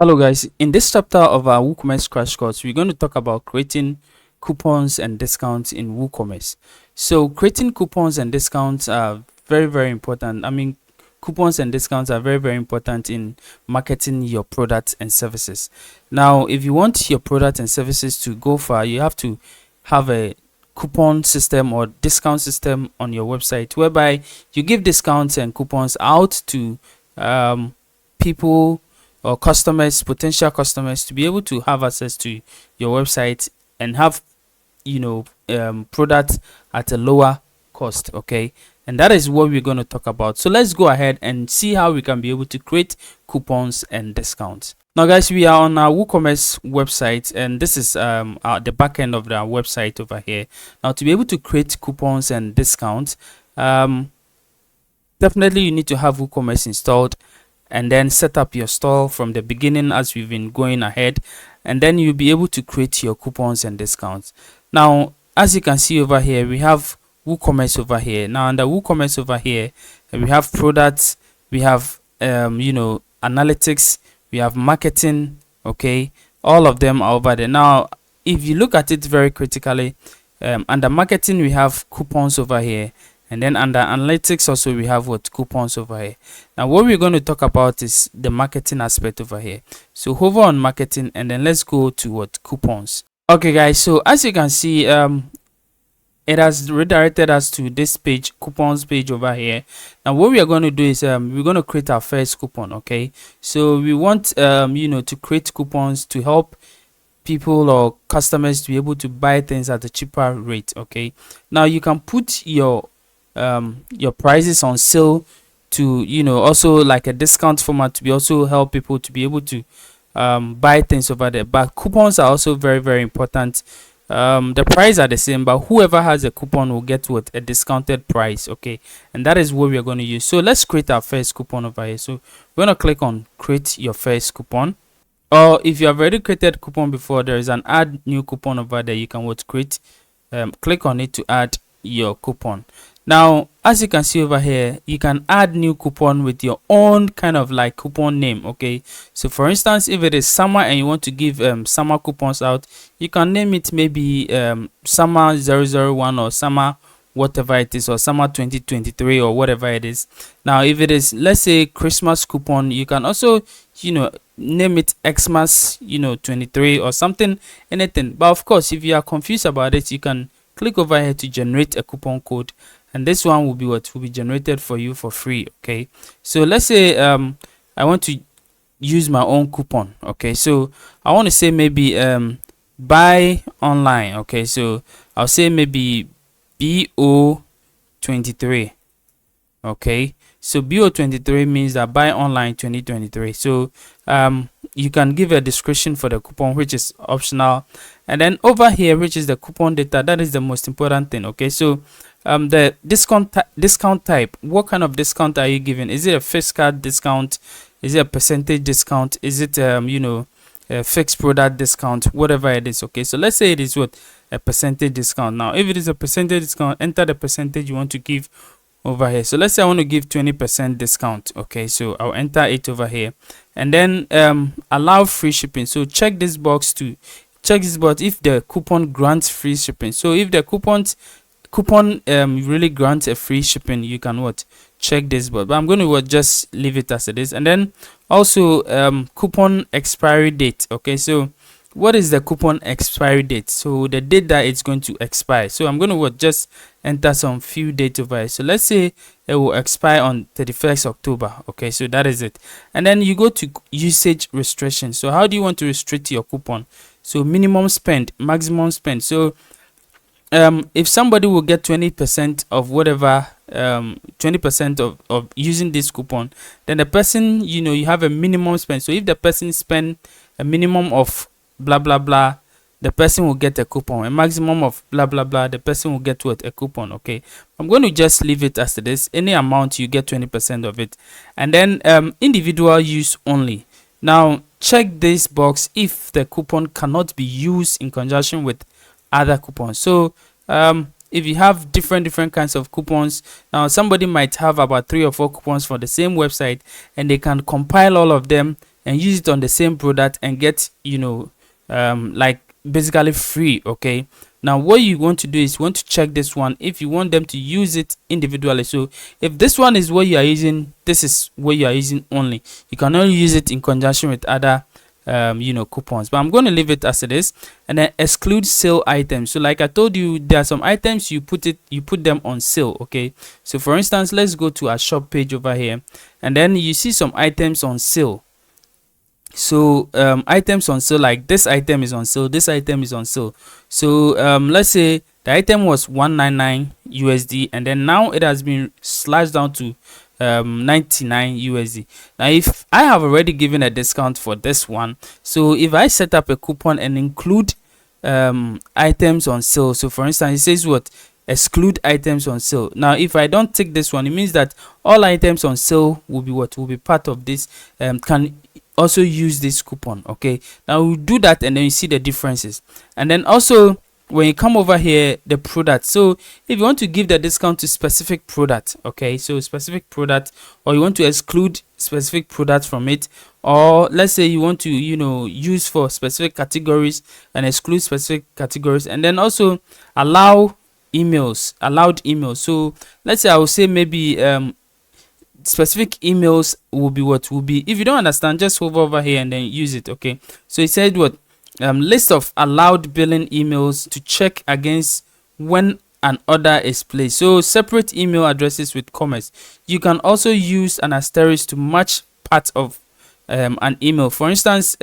Hello guys, in this chapter of our WooCommerce crash course, we're going to talk about creating coupons and discounts in WooCommerce. So creating coupons and discounts are very important. Coupons and discounts are very important in marketing your products and services. Now, if you want your product and services to go far, you have to have a coupon system or discount system on your website whereby you give discounts and coupons out to people or customers, potential customers, to be able to have access to your website and have product at a lower cost. Okay, and that is what we're going to talk about. So let's go ahead and see how we can be able to create coupons and discounts. Now guys, we are on our WooCommerce website, and this is the back end of the website over here. Now, to be able to create coupons and discounts, definitely you need to have WooCommerce installed and then set up your store from the beginning as we've been going ahead, and then you'll be able to create your coupons and discounts. Now, as you can see over here, we have WooCommerce over here. Now, under WooCommerce over here, we have products, we have analytics, we have marketing. Okay, all of them are over there. Now, if you look at it very critically, under marketing we have coupons over here, and then under analytics also we have what coupons over here. Now what we're going to talk about is the marketing aspect over here. So hover on marketing and then let's go to what coupons. Okay guys, so as you can see, it has redirected us to this page, coupons page over here. Now what we are going to do is we're going to create our first coupon. Okay, so we want to create coupons to help people or customers to be able to buy things at a cheaper rate. Okay, now you can put your prices on sale to also like a discount format to be also help people to be able to buy things over there. But coupons are also very important. The price are the same, but whoever has a coupon will get what a discounted price. Okay, and that is what we are going to use. So let's create our first coupon over here. So we're going to click on create your first coupon, or if you have already created coupon before, there is an add new coupon over there. You can what create, click on it to add your coupon. Now, as you can see over here, you can add new coupon with your own kind of like coupon name. Okay, so for instance, if it is summer and you want to give summer coupons out, you can name it maybe summer 001 or summer whatever it is, or summer 2023 or whatever it is. Now if it is, let's say, Christmas coupon, you can also name it Xmas 23 or something, anything. But of course, if you are confused about it, you can click over here to generate a coupon code, and this one will be what will be generated for you for free. Okay, so let's say I want to use my own coupon. Okay, so I want to say maybe buy online. Okay, so I'll say maybe BO23. Okay, so BO23 means that buy online 2023. So you can give a description for the coupon, which is optional, and then over here, which is the coupon data, that is the most important thing. Okay, so the discount type, what kind of discount are you giving? Is it a fixed card discount? Is it a percentage discount? Is it a fixed product discount? Whatever it is. Okay, so let's say it is what a percentage discount. Now if it is a percentage discount, enter the percentage you want to give over here. So let's say I want to give 20% discount. Okay, so I'll enter it over here, and then allow free shipping. So check this box to check this box if the coupon grants free shipping. So if the coupon really grants a free shipping, you can what check this box, but I'm going to just leave it as it is. And then also coupon expiry date. Okay, so what is the coupon expiry date? So the date that it's going to expire. So I'm going to just enter some few dates over here. So let's say it will expire on 31st October. Okay, so that is it. And then you go to usage restrictions. So how do you want to restrict your coupon? So minimum spend, maximum spend. So if somebody will get 20% of whatever 20% of using this coupon, then the person, you have a minimum spend. So if the person spend a minimum of blah blah blah, the person will get a coupon. A maximum of blah blah blah, the person will get what a coupon. Okay, I'm going to just leave it as it is. Any amount, you get 20% of it. And then individual use only. Now check this box if the coupon cannot be used in conjunction with other coupons. So if you have different kinds of coupons, now somebody might have about 3 or 4 coupons for the same website, and they can compile all of them and use it on the same product and get, like basically free. Okay, now what you want to do is you want to check this one if you want them to use it individually. So if this one is what you are using, this is what you are using only. You can only use it in conjunction with other coupons, but I'm going to leave it as it is. And then exclude sale items. So like I told you, there are some items you put them on sale. Okay, so for instance, let's go to our shop page over here, and then you see some items on sale. So items on sale, like this item is on sale, this item is on sale. So let's say the item was 199 USD, and then now it has been slashed down to 99 USD. Now if I have already given a discount for this one, so if I set up a coupon and include items on sale, so for instance it says what, exclude items on sale. Now if I don't tick this one, it means that all items on sale will be what, will be part of this, can also use this coupon. Okay, now we'll do that, and then you see the differences. And then also when you come over here, the product, so if you want to give the discount to specific product, okay, so specific product, or you want to exclude specific products from it, or let's say you want to use for specific categories and exclude specific categories. And then also allowed emails. So let's say I will say maybe specific emails will be what will be, if you don't understand, just hover over here and then use it. Okay, so it said what, list of allowed billing emails to check against when an order is placed. So separate email addresses with commerce. You can also use an asterisk to match part of an email. For instance,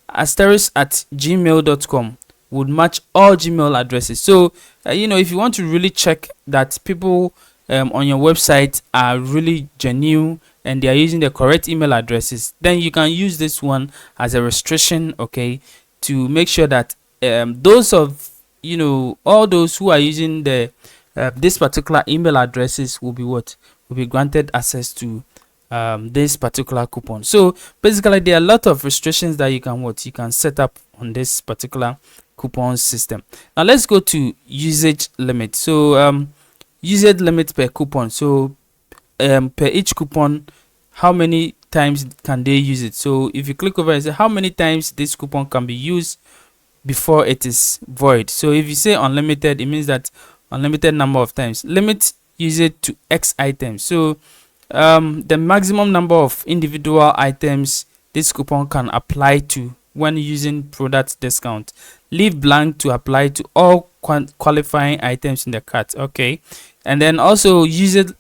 asterisk at gmail.com would match all Gmail addresses. So if you want to really check that people on your website are really genuine and they are using the correct email addresses, then you can use this one as a restriction, okay, to make sure that those of all those who are using the this particular email addresses will be granted access to this particular coupon. So basically there are a lot of restrictions that you can set up on this particular coupon system. Now let's go to usage limit. So usage limit per coupon. So per each coupon, how many times can they use it? So if you click over and say how many times this coupon can be used before it is void. So if you say unlimited, it means that unlimited number of times. Limit usage to X items. So the maximum number of individual items this coupon can apply to when using product discount. Leave blank to apply to all qualifying items in the cart. Okay, and then also usage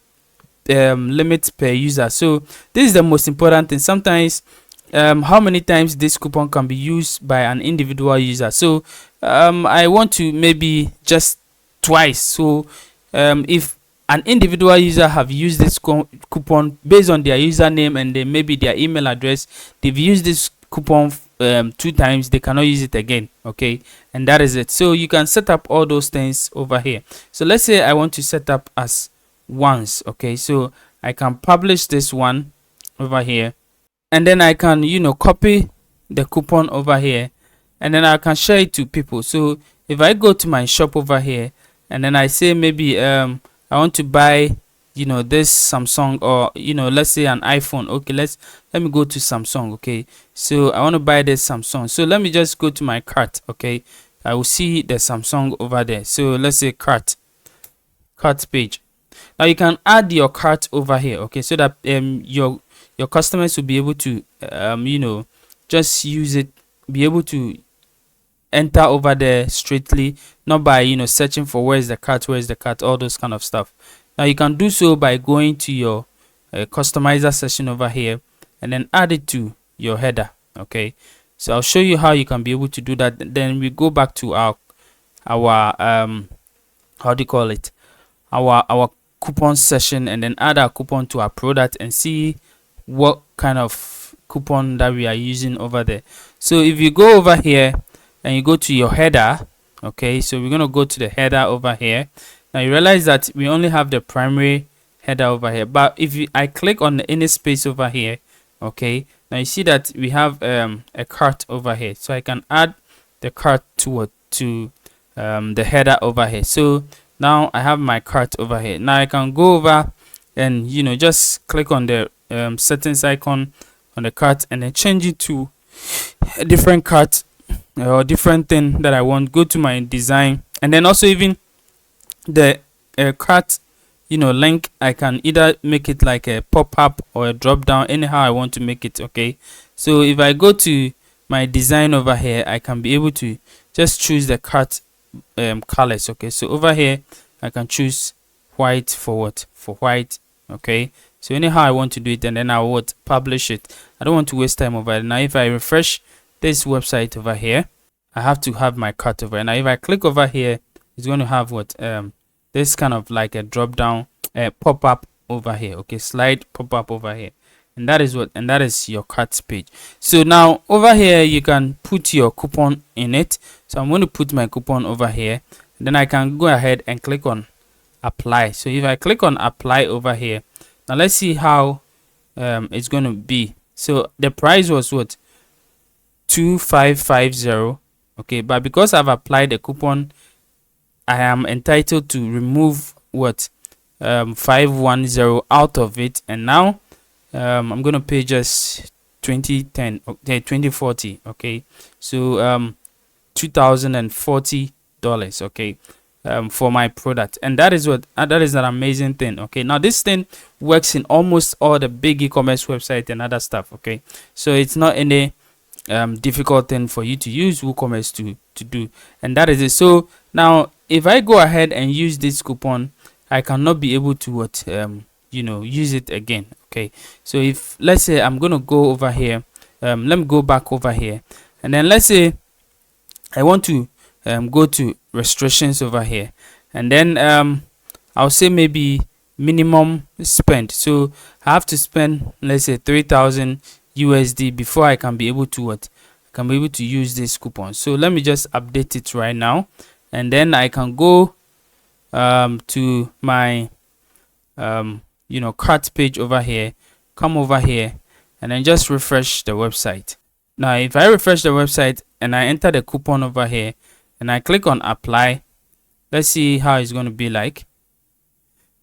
limit per user. So this is the most important thing. Sometimes how many times this coupon can be used by an individual user. So I want to maybe just twice. So if an individual user have used this coupon based on their username and then maybe their email address, they've used this coupon 2 times, they cannot use it again. Okay, and that is it. So you can set up all those things over here. So let's say I want to set up as once. Okay, so I can publish this one over here, and then I can copy the coupon over here, and then I can share it to people. So if I go to my shop over here and then I say maybe I want to buy this Samsung, or let's say an iPhone. Okay, let me go to Samsung. Okay, so I want to buy this Samsung. So let me just go to my cart. Okay, I will see the Samsung over there. So let's say cart page. Now you can add your cart over here. Okay, so that your customers will be able to just use it, be able to enter over there straightly, not by searching for where's the cart, all those kind of stuff. Now you can do so by going to your customizer section over here and then add it to your header. Okay, so I'll show you how you can be able to do that. Then we go back to our how do you call it, our coupon session, and then add our coupon to our product and see what kind of coupon that we are using over there. So if you go over here and you go to your header, okay, so we're going to go to the header over here. Now you realize that we only have the primary header over here, but if I click on any space over here, okay, now you see that we have a cart over here. So I can add the cart to the header over here. So now I have my cart over here. Now I can go over and just click on the settings icon on the cart and then change it to a different cart or different thing that I want. Go to my design, and then also even the cart link, I can either make it like a pop-up or a drop down, anyhow I want to make it. Okay, so if I go to my design over here, I can be able to just choose the cart colors. Okay, so over here I can choose white for what, for white. Okay, so anyhow I want to do it, and then I would publish it. I don't want to waste time over it. Now if I refresh this website over here, I have to have my cart over here. Now if I click over here, it's going to have what this kind of like a drop down pop-up over here. Okay, slide pop-up over here, and that is what, and that is your cart page. So now over here you can put your coupon in it. So I'm going to put my coupon over here, and then I can go ahead and click on apply. So if I click on apply over here, now let's see how it's going to be. So the price was what, 2550. Okay, but because I've applied the coupon, I am entitled to remove what, 510 out of it, and now I'm gonna pay just 2010, okay, 2040. Okay, so $2040. Okay, for my product, and that is what, that is an amazing thing. Okay, now this thing works in almost all the big e-commerce website and other stuff. Okay, so it's not any difficult thing for you to use WooCommerce to do, and that is it. So now if I go ahead and use this coupon, I cannot be able to what use it again. Okay, so if let's say I'm gonna go over here, let me go back over here, and then let's say I want to go to restrictions over here, and then I'll say maybe minimum spend. So I have to spend, let's say, 3,000 USD before I can be able to what, I can be able to use this coupon. So let me just update it right now, and then I can go to my cart page over here, come over here, and then just refresh the website. Now if I refresh the website and I enter the coupon over here and I click on apply, let's see how it's going to be like.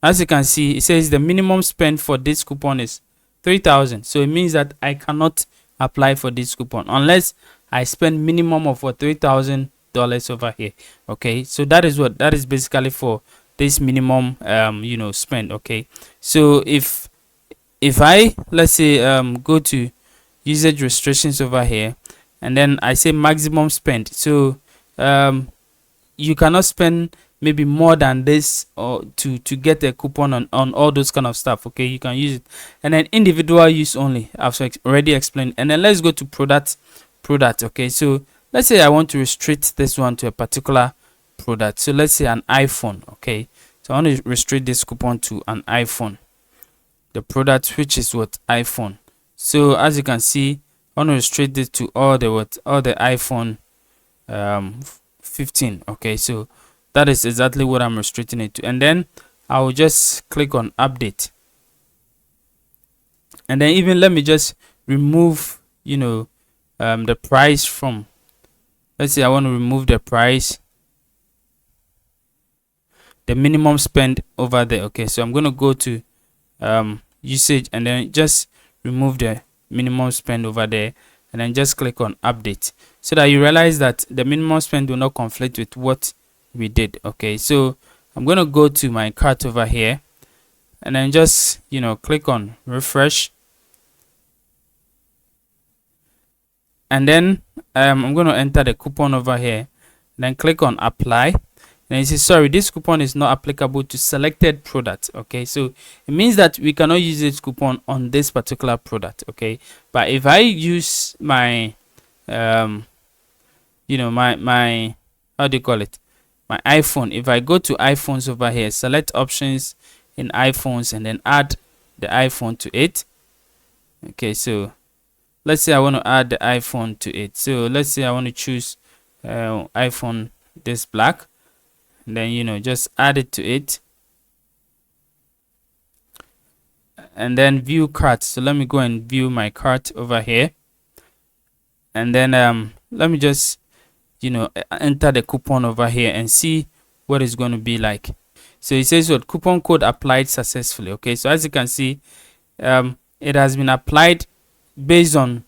As you can see, it says the minimum spend for this coupon is 3,000. So it means that I cannot apply for this coupon unless I spend minimum of what, $3,000 over here. Okay, so that is what, that is basically for this minimum spend. Okay, so if I, let's say, go to usage restrictions over here, and then I say maximum spend, so you cannot spend maybe more than this or to get a coupon on all those kind of stuff. Okay, you can use it, and then individual use only, I've already explained. And then let's go to product. Okay, so let's say I want to restrict this one to a particular product. So let's say an iPhone. Okay, so I want to restrict this coupon to an iPhone, the product which is what, iPhone. So as you can see, I want to restrict it to all the iPhone 15. Okay, so that is exactly what I'm restricting it to, and then I will just click on update, and then even let me just remove the price from, let's say I want to remove the price, the minimum spend over there. Okay, so I'm going to go to usage, and then just remove the minimum spend over there, and then just click on update, so that you realize that the minimum spend will not conflict with what we did. Okay, so I'm going to go to my cart over here, and then just click on refresh, and then I'm going to enter the coupon over here, and then click on apply, and it says sorry, this coupon is not applicable to selected products. Okay, so it means that we cannot use this coupon on this particular product. Okay, but if I use my my how do you call it, my iPhone, if I go to iPhones over here, select options in iPhones, and then add the iPhone to it. Okay, so let's say I want to add the iPhone to it. So let's say I want to choose iPhone this black, and then just add it to it, and then view cart. So let me go and view my cart over here, and then let me just enter the coupon over here and see what it's going to be like. So it says what, coupon code applied successfully. Okay, so as you can see, it has been applied based on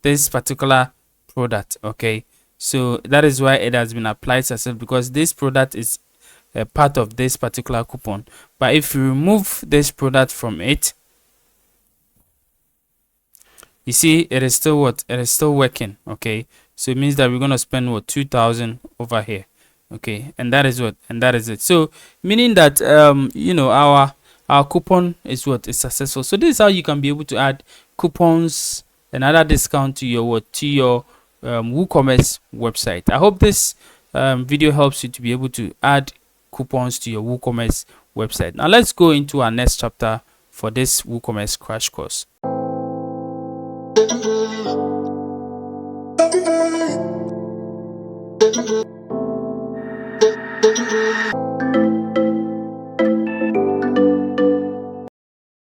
this particular product. Okay, so that is why it has been applied successfully, because this product is a part of this particular coupon. But if you remove this product from it, you see it is still what, it is still working. Okay, so it means that we're going to spend what, 2,000 over here. Okay, and that is what, and that is it. So meaning that you know, our coupon is what, is successful. So this is how you can be able to add coupons and other discount to your what, to your WooCommerce website. I hope this video helps you to be able to add coupons to your WooCommerce website. Now let's go into our next chapter for this WooCommerce crash course.